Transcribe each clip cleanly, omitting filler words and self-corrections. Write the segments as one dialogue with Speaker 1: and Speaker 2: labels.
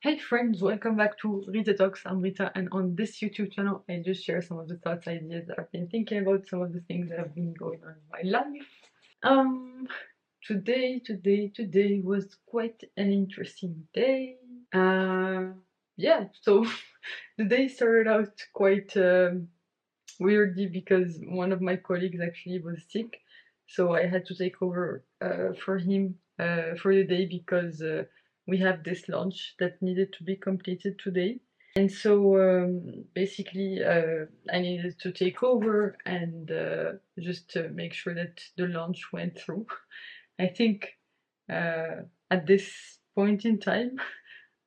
Speaker 1: Hey friends, welcome back to Rita Talks. I'm Rita, and on this YouTube channel, I just share some of the thoughts, ideas that I've been thinking about, some of the things that have been going on in my life. Um, today was quite an interesting day. Yeah, so the day started out quite weirdly because one of my colleagues actually was sick, so I had to take over for him for the day because we have this launch that needed to be completed today. And so basically, I needed to take over and just to make sure that the launch went through. I think at this point in time,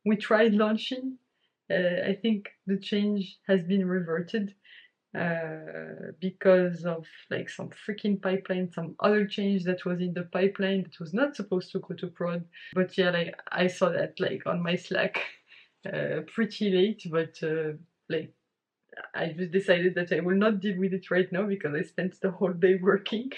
Speaker 1: we tried launching. I think the change has been reverted because of like some freaking pipeline, some other change that was in the pipeline that was not supposed to go to prod. But yeah, like I saw that like on my Slack pretty late, but like I just decided that I will not deal with it right now because I spent the whole day working,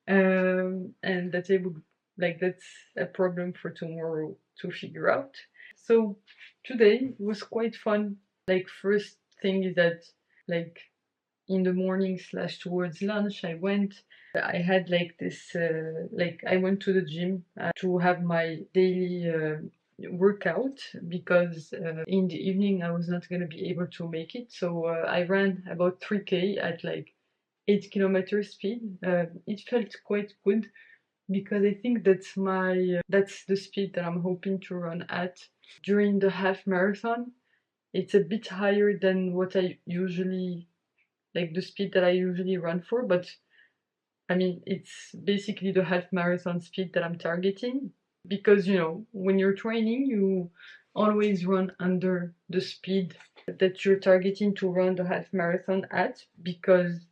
Speaker 1: and that I would like that's a problem for tomorrow to figure out. So today was quite fun. Like first thing is that like in the morning slash towards lunch I had like this like I went to the gym to have my daily workout because in the evening I was not going to be able to make it, so I ran about 3k at like 8 kilometer speed. It felt quite good because I think that's the speed that I'm hoping to run at during the half marathon. It's a bit higher than what I usually like the speed that I usually run for, but I mean, it's basically the half marathon speed that I'm targeting because, you know, when you're training, you always run under the speed that you're targeting to run the half marathon at because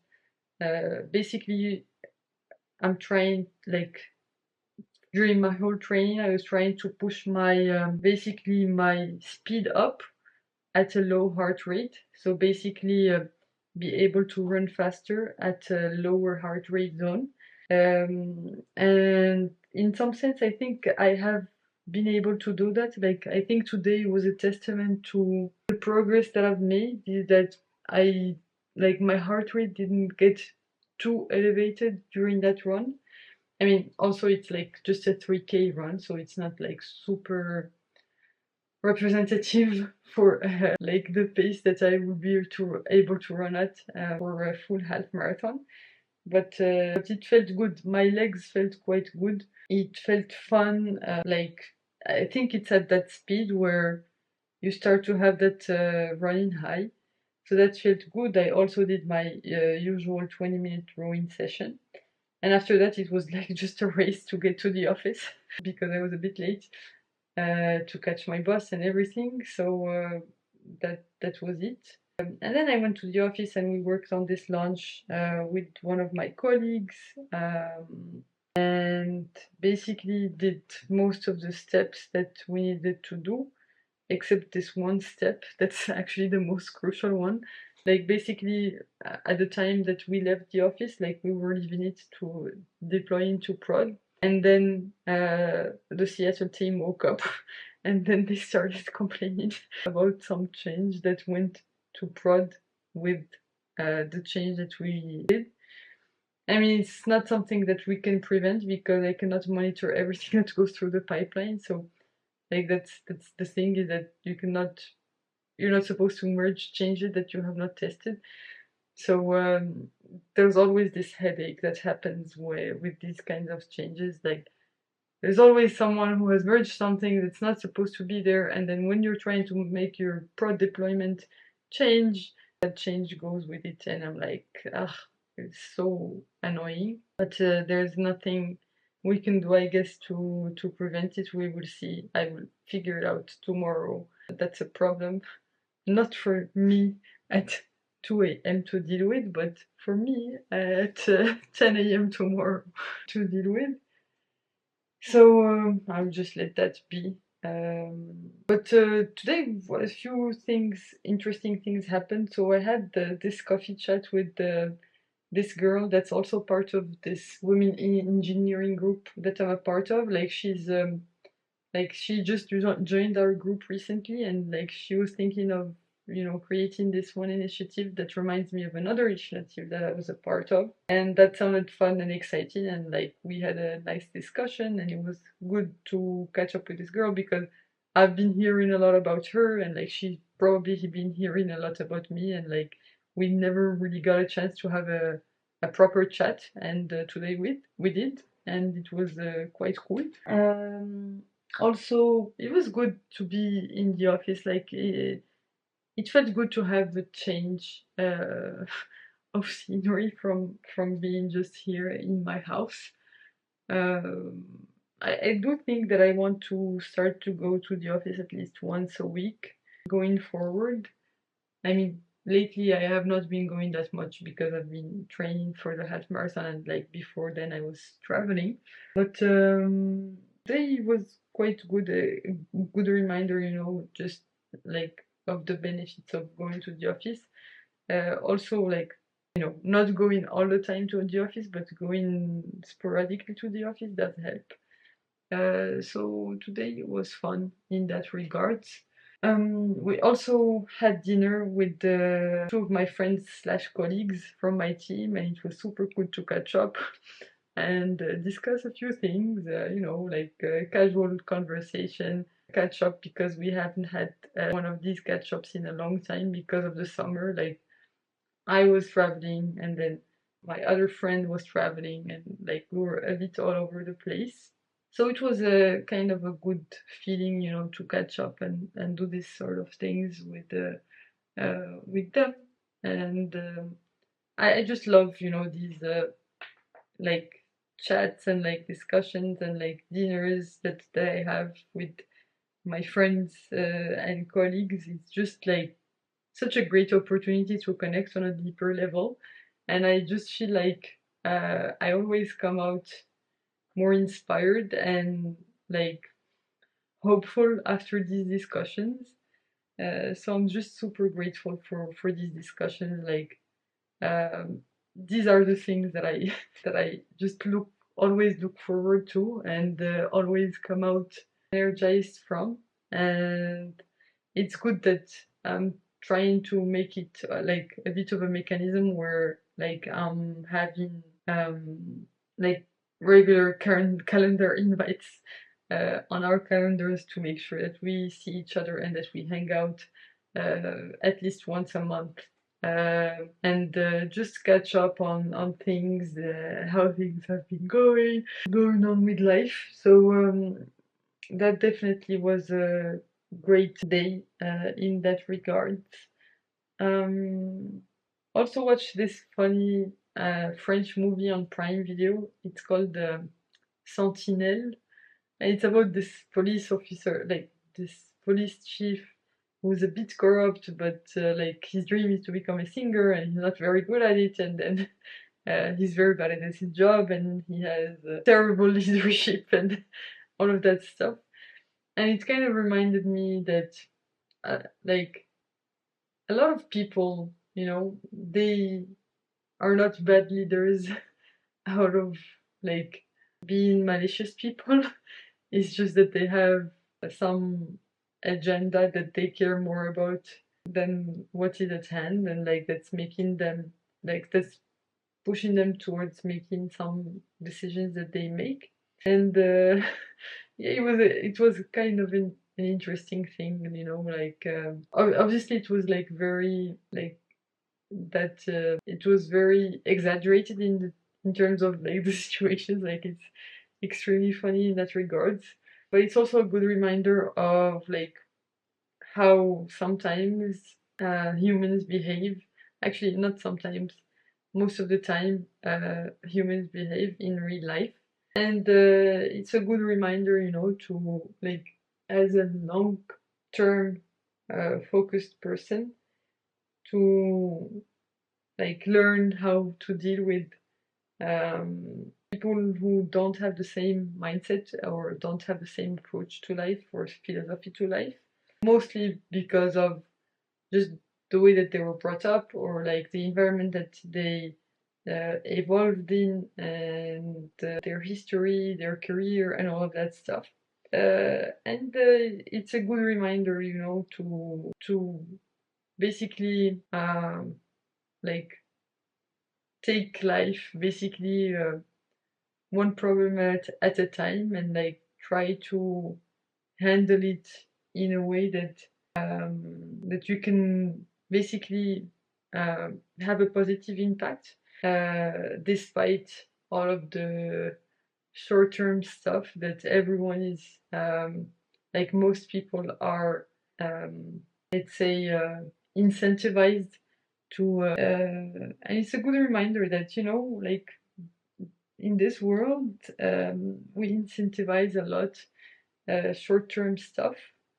Speaker 1: basically I'm trying, like, during my whole training, I was trying to push my basically my speed up at a low heart rate. So basically, be able to run faster at a lower heart rate zone. And in some sense, I think I have been able to do that. Like, I think today was a testament to the progress that I've made, is that I, like, my heart rate didn't get too elevated during that run. I mean, also, it's like just a 3K run, so it's not like super representative for like the pace that I would be able to run at for a full half marathon. But it felt good. My legs felt quite good. It felt fun. Like I think it's at that speed where you start to have that running high. So that felt good. I also did my usual 20-minute rowing session. And after that, it was like just a race to get to the office because I was a bit late to catch my bus and everything. So that was it. And then I went to the office and we worked on this launch with one of my colleagues, and basically did most of the steps that we needed to do, except this one step that's actually the most crucial one. Like basically at the time that we left the office, like we were leaving it to deploy into prod, and then the Seattle team woke up and then they started complaining about some change that went to prod with the change that we did. I mean, it's not something that we can prevent because I cannot monitor everything that goes through the pipeline. So like that's the thing, is that you're not supposed to merge changes that you have not tested. So there's always this headache that happens with these kinds of changes. Like there's always someone who has merged something that's not supposed to be there, and then when you're trying to make your prod deployment change, that change goes with it, and I'm like, ah, it's so annoying. But there's nothing we can do, I guess, to prevent it. We will see. I will figure it out tomorrow. That's a problem, not for me at 2 a.m. to deal with, but for me at 10 a.m. tomorrow to deal with. So I'll just let that be. But today a few things, interesting things happened. So I had this coffee chat with this girl that's also part of this women in engineering group that I'm a part of. Like she's like she just joined our group recently, and like she was thinking of, you know, creating this one initiative that reminds me of another initiative that I was a part of, and that sounded fun and exciting, and like we had a nice discussion, and it was good to catch up with this girl because I've been hearing a lot about her, and like she probably been hearing a lot about me, and like we never really got a chance to have a proper chat, and today we did, and it was quite cool. Also, it was good to be in the office. Like it felt good to have a change of scenery from being just here in my house. Um, I do think that I want to start to go to the office at least once a week going forward. I mean, lately I have not been going that much because I've been training for the half marathon, and like before then I was traveling. But today was quite good, a good reminder, you know, just like of the benefits of going to the office. Also, like, you know, not going all the time to the office, but going sporadically to the office does help. So today was fun in that regards. We also had dinner with two of my friends slash colleagues from my team, and it was super good to catch up and discuss a few things, you know, like casual conversation, catch up because we haven't had one of these catch ups in a long time because of the summer. Like I was traveling, and then my other friend was traveling, and like we were a bit all over the place. So it was a kind of a good feeling, you know, to catch up and do this sort of things with them. And I just love, you know, these like chats and like discussions and like dinners that I have with my friends and colleagues. It's just like such a great opportunity to connect on a deeper level. And I just feel like I always come out more inspired and like hopeful after these discussions. So I'm just super grateful for these discussions. Like these are the things that I that I just always look forward to, and always come out energized from. And it's good that I'm trying to make it like a bit of a mechanism where like I'm having like regular current calendar invites on our calendars to make sure that we see each other and that we hang out at least once a month, and just catch up on things, how things have been going on with life. So that definitely was a great day in that regard. Um, Also watched this funny French movie on Prime Video. It's called Sentinelle, and it's about this police officer, like this police chief who's a bit corrupt, but like his dream is to become a singer, and he's not very good at it, and then he's very bad at his job, and he has terrible leadership and all of that stuff. And it kind of reminded me that like a lot of people, you know, they are not bad leaders out of like being malicious people. It's just that they have some agenda that they care more about than what is at hand, and like that's making them, like that's pushing them towards making some decisions that they make. And yeah, it was kind of an interesting thing, you know, like obviously it was like very like that it was very exaggerated in terms of like the situations, like it's extremely funny in that regards, but it's also a good reminder of like how sometimes humans behave. Actually, not sometimes, most of the time humans behave in real life. And it's a good reminder, you know, to like as a long term focused person to like learn how to deal with people who don't have the same mindset or don't have the same approach to life or philosophy to life, mostly because of just the way that they were brought up or like the environment that they evolved in, and their history, their career, and all of that stuff. And it's a good reminder, you know, to basically like take life basically one problem at a time, and like try to handle it in a way that you can basically have a positive impact despite all of the short-term stuff that everyone is like most people are let's say incentivized to and it's a good reminder that, you know, like in this world we incentivize a lot short-term stuff,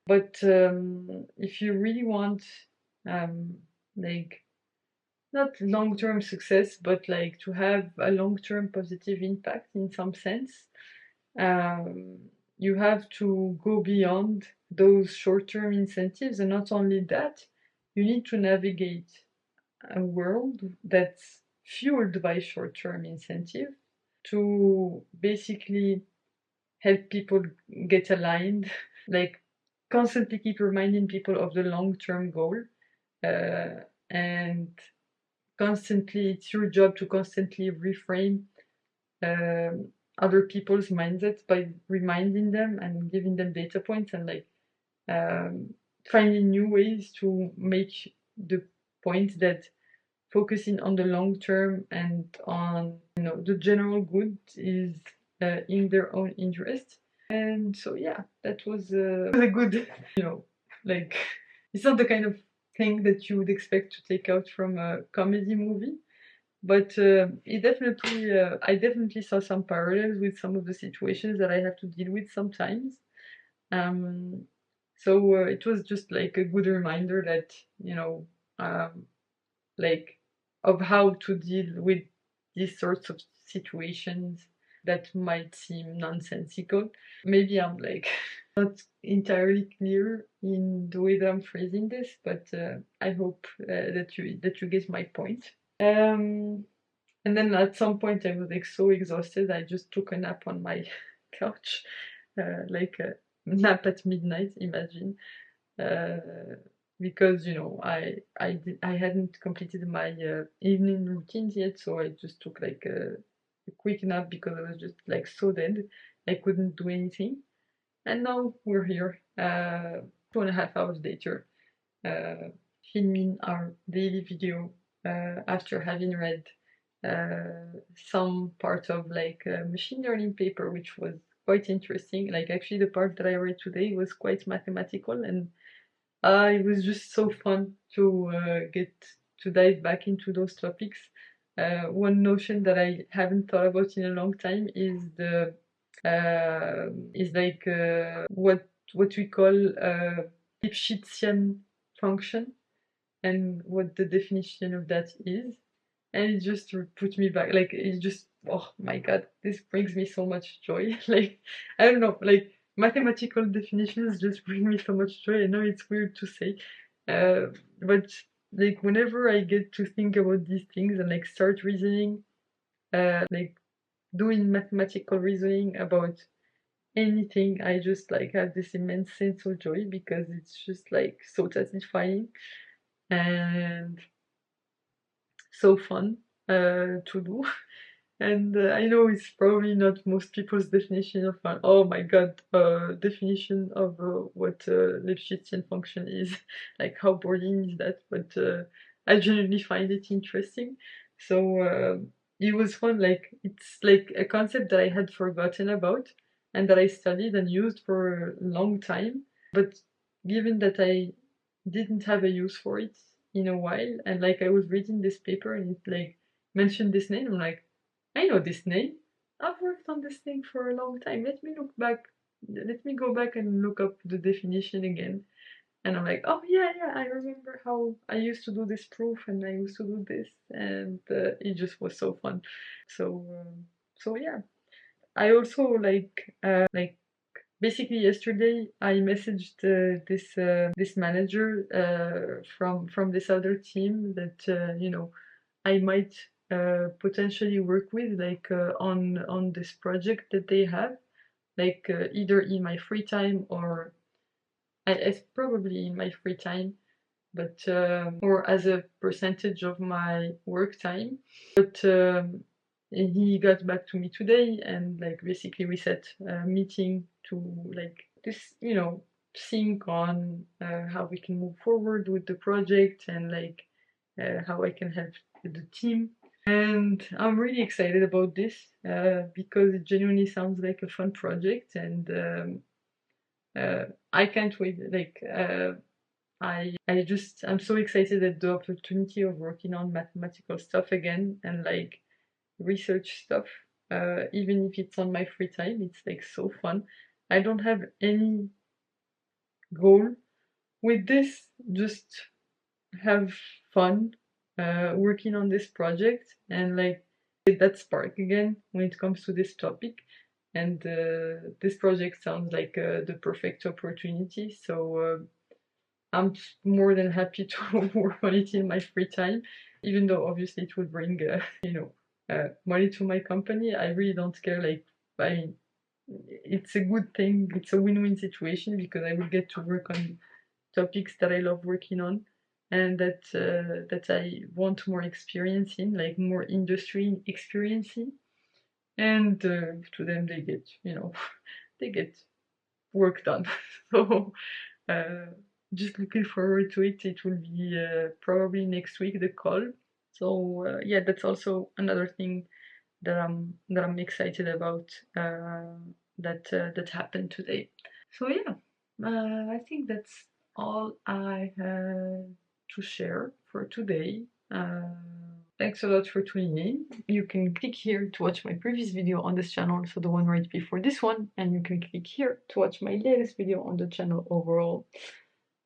Speaker 1: but if you really want um, like not long-term success, but like to have a long-term positive impact in some sense, um, you have to go beyond those short-term incentives. And not only that, you need to navigate a world that's fueled by short-term incentive to basically help people get aligned, like constantly keep reminding people of the long-term goal, and constantly, it's your job to constantly reframe other people's mindsets by reminding them and giving them data points, and like um, finding new ways to make the point that focusing on the long term and on, you know, the general good is in their own interest. And so yeah, that was a good, you know, like it's not the kind of thing that you would expect to take out from a comedy movie, but it definitely I definitely saw some parallels with some of the situations that I have to deal with sometimes. um, so it was just like a good reminder that, you know, um, like of how to deal with these sorts of situations that might seem nonsensical. Maybe I'm like not entirely clear in the way that I'm phrasing this, but I hope that you get my point. Um, and then at some point I was like so exhausted, I just took a nap on my couch, like a nap at midnight, imagine. Uh, because, you know, I hadn't completed my evening routines yet, so I just took like a quick nap because I was just like so dead, I couldn't do anything. And now we're here, 2.5 hours later, uh, filming our daily video after having read some part of like a machine learning paper, which was quite interesting. Like actually, the part that I read today was quite mathematical, and it was just so fun to get to dive back into those topics. One notion that I haven't thought about in a long time is like what we call Lipschitzian function, and what the definition of that is. And it just put me back, like it just, oh my god, this brings me so much joy. Like I don't know, like mathematical definitions just bring me so much joy. I know it's weird to say, but like whenever I get to think about these things and like start reasoning, like doing mathematical reasoning about anything, I just like have this immense sense of joy because it's just like so satisfying and so fun to do. And I know it's probably not most people's definition of fun. Oh my god, definition of what Lipschitzian function is. Like how boring is that? But I genuinely find it interesting. So it was fun. Like it's like a concept that I had forgotten about and that I studied and used for a long time. But given that I didn't have a use for it in a while, and like I was reading this paper and it like mentioned this name, I'm like, I know this name. I've worked on this thing for a long time. Let me look back. Let me go back and look up the definition again. And I'm like, oh yeah, yeah, I remember how I used to do this proof and I used to do this, and it just was so fun. So, so yeah. I also like basically yesterday I messaged this manager from this other team that you know, I might potentially work with, like on this project that they have. like either in my free time or it's probably in my free time, but or as a percentage of my work time. But he got back to me today, and like basically we set a meeting to like this, you know, think on how we can move forward with the project and like how I can help the team. And I'm really excited about this because it genuinely sounds like a fun project, and I can't wait. Like I'm so excited at the opportunity of working on mathematical stuff again and like research stuff. Even if it's on my free time, it's like so fun. I don't have any goal with this, just have fun working on this project and like get that spark again when it comes to this topic. And this project sounds like the perfect opportunity. So I'm more than happy to work on it in my free time, even though obviously it will bring, money to my company. I really don't care. Like, I mean, it's a good thing. It's a win-win situation because I will get to work on topics that I love working on, and that I want more experience in, like more industry experience in. And to them, they get, they get work done. So uh, just looking forward to it. It will be probably next week, the call. So yeah, that's also another thing that I'm excited about that happened today. So yeah, I think that's all I had to share for today. Uh, Thanks a lot for tuning in. You can click here to watch my previous video on this channel, so the one right before this one, and you can click here to watch my latest video on the channel overall.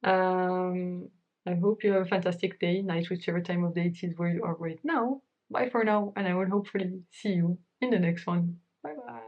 Speaker 1: I hope you have a fantastic day, night, whichever time of day it is where you are right now. Bye for now, and I will hopefully see you in the next one. Bye bye.